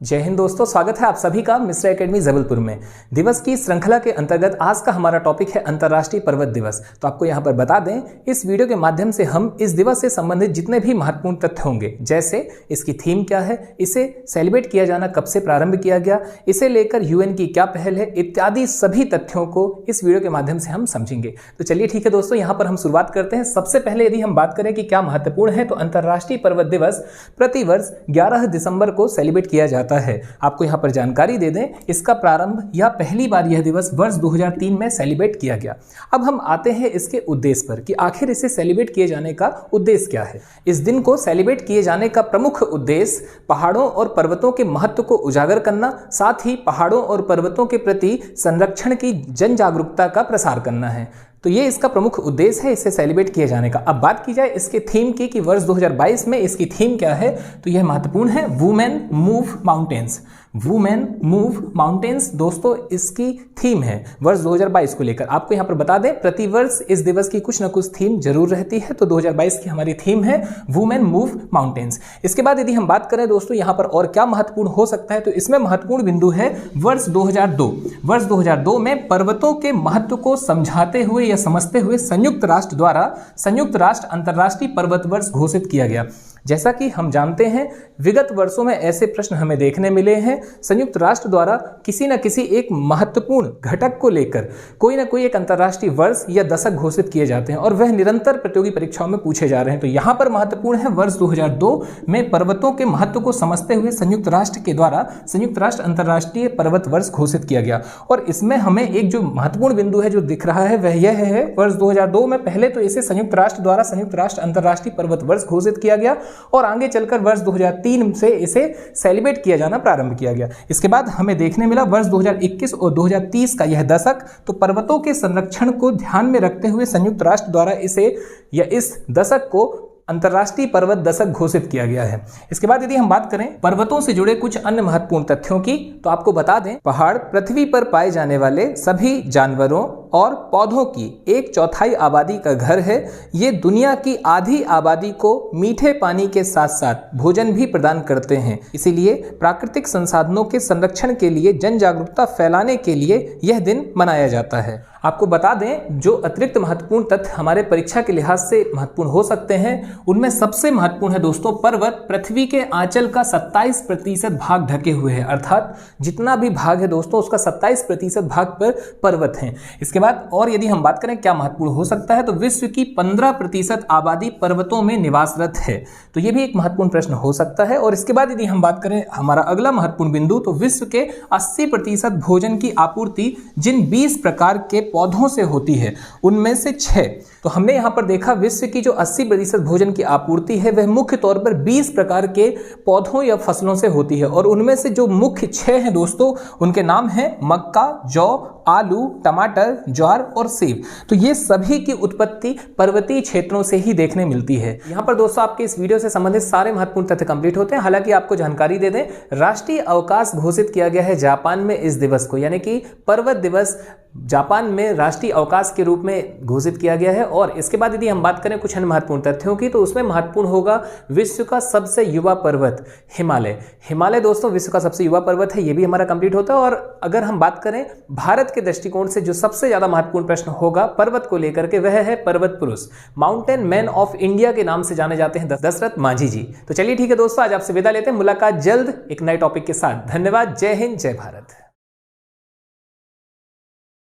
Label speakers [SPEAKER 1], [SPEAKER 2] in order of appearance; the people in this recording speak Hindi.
[SPEAKER 1] जय हिंद दोस्तों, स्वागत है आप सभी का मिश्रा एकेडमी जबलपुर में। दिवस की श्रृंखला के अंतर्गत आज का हमारा टॉपिक है अंतर्राष्ट्रीय पर्वत दिवस। तो आपको यहाँ पर बता दें, इस वीडियो के माध्यम से हम इस दिवस से संबंधित जितने भी महत्वपूर्ण तथ्य होंगे, जैसे इसकी थीम क्या है, इसे सेलिब्रेट किया जाना कब से प्रारंभ किया गया, इसे लेकर यूएन की क्या पहल है, इत्यादि सभी तथ्यों को इस वीडियो के माध्यम से हम समझेंगे। तो चलिए ठीक है दोस्तों, यहाँ पर हम शुरुआत करते हैं। सबसे पहले यदि हम बात करें कि क्या महत्वपूर्ण है, तो अंतर्राष्ट्रीय पर्वत दिवस प्रतिवर्ष 11 दिसंबर को सेलिब्रेट किया जाता है। आपको यहां पर जानकारी दे दें, इसका प्रारंभ या पहली बार यह दिवस वर्ष 2003 में सेलिब्रेट किया गया। अब हम आते हैं इसके उद्देश्य पर कि आखिर इसे सेलिब्रेट किए जाने का उद्देश्य क्या है। इस दिन को सेलिब्रेट किए जाने का प्रमुख उद्देश्य पहाड़ों और पर्वतों के महत्व को उजागर करना, साथ ही पहाड़ों और पर्वतों के प्रति संरक्षण की जन जागरूकता का प्रसार करना है। तो ये इसका प्रमुख उद्देश्य है इसे सेलिब्रेट किए जाने का। अब बात की जाए इसके थीम की कि वर्ष 2022 में इसकी थीम क्या है, तो यह महत्वपूर्ण है women move mountains. Women move mountains दोस्तों इसकी थीम है वर्ष 2022 को लेकर। आपको यहाँ पर बता दें, प्रतिवर्ष इस दिवस की कुछ न कुछ थीम जरूर रहती है, तो 2022 की हमारी थीम है वुमेन मूव माउंटेन्स। इसके बाद यदि हम बात करें दोस्तों यहाँ पर और क्या महत्वपूर्ण हो सकता है, तो इसमें महत्वपूर्ण बिंदु है वर्ष 2002। वर्ष 2002 में पर्वतों के महत्व को समझाते हुए या समझते हुए संयुक्त राष्ट्र द्वारा संयुक्त राष्ट्र अंतर्राष्ट्रीय पर्वत वर्ष घोषित किया गया। जैसा कि हम जानते हैं, विगत वर्षों में ऐसे प्रश्न हमें देखने मिले हैं। संयुक्त राष्ट्र द्वारा किसी न किसी एक महत्वपूर्ण घटक को लेकर कोई ना कोई एक अंतर्राष्ट्रीय वर्ष या दशक घोषित किए जाते हैं और वह निरंतर प्रतियोगी परीक्षाओं में पूछे जा रहे हैं। तो यहाँ पर महत्वपूर्ण है वर्ष 2002 में पर्वतों के महत्व को समझते हुए संयुक्त राष्ट्र के द्वारा संयुक्त राष्ट्र अंतर्राष्ट्रीय पर्वत वर्ष घोषित किया गया। और इसमें हमें एक जो महत्वपूर्ण बिंदु है जो दिख रहा है वह यह है, वर्ष 2002 में पहले तो इसे संयुक्त राष्ट्र द्वारा संयुक्त राष्ट्र अंतर्राष्ट्रीय पर्वत वर्ष घोषित किया गया और आगे चलकर वर्ष 2003 से इसे सेलिब्रेट किया जाना प्रारंभ किया गया। इसके बाद हमें देखने मिला वर्ष 2021 और 2030 का यह दशक, तो पर्वतों के संरक्षण को ध्यान में रखते हुए संयुक्त राष्ट्र द्वारा इसे या इस दशक को अंतर्राष्ट्रीय पर्वत दशक घोषित किया गया है। इसके बाद यदि हम बात करें पर्वतों से जुड़े कुछ अन्य महत्वपूर्ण तथ्यों की, तो आपको बता दें, पहाड़ पृथ्वी पर पाए जाने वाले सभी जानवरों और पौधों की 1/4 आबादी का घर है। ये दुनिया की आधी आबादी को मीठे पानी के साथ साथ भोजन भी प्रदान करते हैं। इसीलिए प्राकृतिक संसाधनों के संरक्षण के लिए जन जागरूकता फैलाने के लिए यह दिन मनाया जाता है। आपको बता दें, जो अतिरिक्त महत्वपूर्ण तथ्य हमारे परीक्षा के लिहाज से महत्वपूर्ण हो सकते हैं, उनमें सबसे महत्वपूर्ण है दोस्तों, पर्वत पृथ्वी के आंचल का 27% भाग ढके हुए है। अर्थात जितना भी भाग है दोस्तों उसका 27% भाग पर पर्वत हैं। इसके बाद और यदि हम बात करें क्या महत्वपूर्ण हो सकता है, तो विश्व की 15% आबादी पर्वतों में निवासरत है। तो यह भी एक महत्वपूर्ण प्रश्न हो सकता है। और इसके बाद यदि हम बात करें हमारा अगला महत्वपूर्ण बिंदु, तो विश्व के 80% भोजन की आपूर्ति जिन 20 प्रकार के पौधों से होती है उनमें से 6। तो हमने यहां पर देखा विश्व की जो 80% भोजन की आपूर्ति है वह मुख्य तौर पर 20 प्रकार के पौधों या फसलों से होती है। और उनमें से जो मुख्य 6 हैं दोस्तों, उनके नाम हैं मक्का, जौ, आलू, टमाटर, ज्वार और सेब। तो ये सभी की उत्पत्ति पर्वतीय क्षेत्रों से ही देखने मिलती है। यहाँ पर दोस्तों आपके इस वीडियो से संबंधित सारे महत्वपूर्ण तथ्य कंप्लीट होते हैं। हालांकि आपको जानकारी दे दें, राष्ट्रीय अवकाश घोषित किया गया है जापान में इस दिवस को, यानी कि पर्वत दिवस जापान में राष्ट्रीय अवकाश के रूप में घोषित किया गया है। और इसके बाद यदि हम बात करें कुछ अन्य महत्वपूर्ण तथ्यों की, तो उसमें महत्वपूर्ण होगा विश्व का सबसे युवा पर्वत हिमालय। हिमालय दोस्तों विश्व का सबसे युवा पर्वत है, ये भी हमारा कंप्लीट होता है। और अगर हम बात करें भारत के दृष्टिकोण से जो सबसे ज्यादा महत्वपूर्ण प्रश्न होगा पर्वत को लेकर के, वह है पर्वत पुरुष, माउंटेन मैन ऑफ इंडिया के नाम से जाने जाते हैं दशरथ मांझी जी। तो चलिए ठीक है दोस्तों, आज आपसे विदा लेते हैं। मुलाकात जल्द एक नए टॉपिक के साथ। धन्यवाद। जय हिंद, जय भारत।